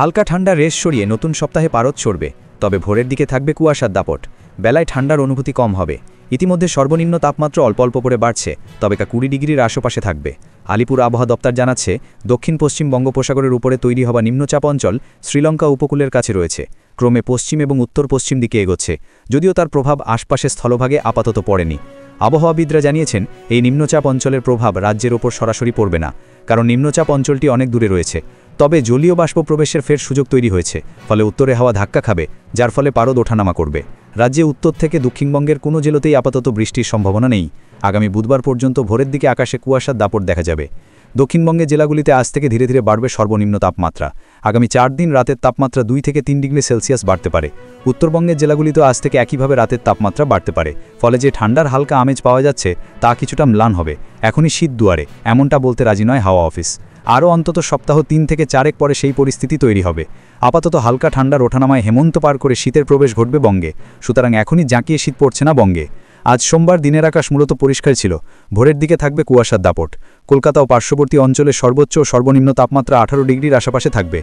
হালকা ঠান্ডা রেশ সরিয়ে নতুন সপ্তাহে পারদ ছড়বে, তবে ভোরের দিকে থাকবে কুয়াশার দাপট। বেলায় ঠান্ডার অনুভূতি কম হবে। ইতিমধ্যে সর্বনিম্ন তাপমাত্রা অল্প অল্প করে বাড়ছে, তবে 20 ডিগ্রির আশেপাশে থাকবে। আলিপুর আবহাওয়া দপ্তর জানাচ্ছে, দক্ষিণ পশ্চিম বঙ্গোপসাগরের উপরে তৈরি হওয়া নিম্নচাপ অঞ্চল শ্রীলঙ্কা উপকূলের কাছে রয়েছে, ক্রমে পশ্চিম এবং উত্তর পশ্চিম দিকে এগোচ্ছে। যদিও তার প্রভাব আশপাশের স্থলভাগে আপাতত পড়েনি। আবহাওয়াবিদরা জানিয়েছেন, এই নিম্নচাপ অঞ্চলের প্রভাব রাজ্যের ওপর সরাসরি পড়বে না, কারণ নিম্নচাপ অঞ্চলটি অনেক দূরে রয়েছে। তবে জলীয় বাষ্প প্রবেশের ফের সুযোগ তৈরি হয়েছে, ফলে উত্তরে হাওয়া ধাক্কা খাবে, যার ফলে পারদ ওঠানামা করবে। রাজ্যে উত্তর থেকে দক্ষিণবঙ্গের কোনো জেলাতেই আপাতত বৃষ্টির সম্ভাবনা নেই। আগামী বুধবার পর্যন্ত ভোরের দিকে আকাশে কুয়াশার দাপট দেখা যাবে। দক্ষিণবঙ্গের জেলাগুলিতে আজ থেকে ধীরে ধীরে বাড়বে সর্বনিম্ন তাপমাত্রা। আগামী 4 দিন রাতের তাপমাত্রা 2 থেকে 3 ডিগ্রি সেলসিয়াস বাড়তে পারে। উত্তরবঙ্গের জেলাগুলিতেও আজ থেকে একইভাবে রাতের তাপমাত্রা বাড়তে পারে, ফলে যে ঠান্ডার হালকা আমেজ পাওয়া যাচ্ছে তা কিছুটা ম্লান হবে। এখনই শীত দুয়ারে, এমনটা বলতে রাজি নয় হাওয়া অফিস। আরও অন্তত সপ্তাহ 3 থেকে 4 পরে সেই পরিস্থিতি তৈরি হবে। আপাতত হালকা ঠান্ডার ওঠানামায় হেমন্ত পার করে শীতের প্রবেশ ঘটবে বঙ্গে, সুতরাং এখনই জাঁকিয়ে শীত পড়ছে না বঙ্গে। আজ সোমবার দিনের আকাশ মূলত পরিষ্কার ছিল, ভোরের দিকে থাকবে কুয়াশার দাপট। কলকাতা ও পার্শ্ববর্তী অঞ্চলে সর্বোচ্চ ও সর্বনিম্ন তাপমাত্রা 18 ডিগ্রির আশেপাশে থাকবে।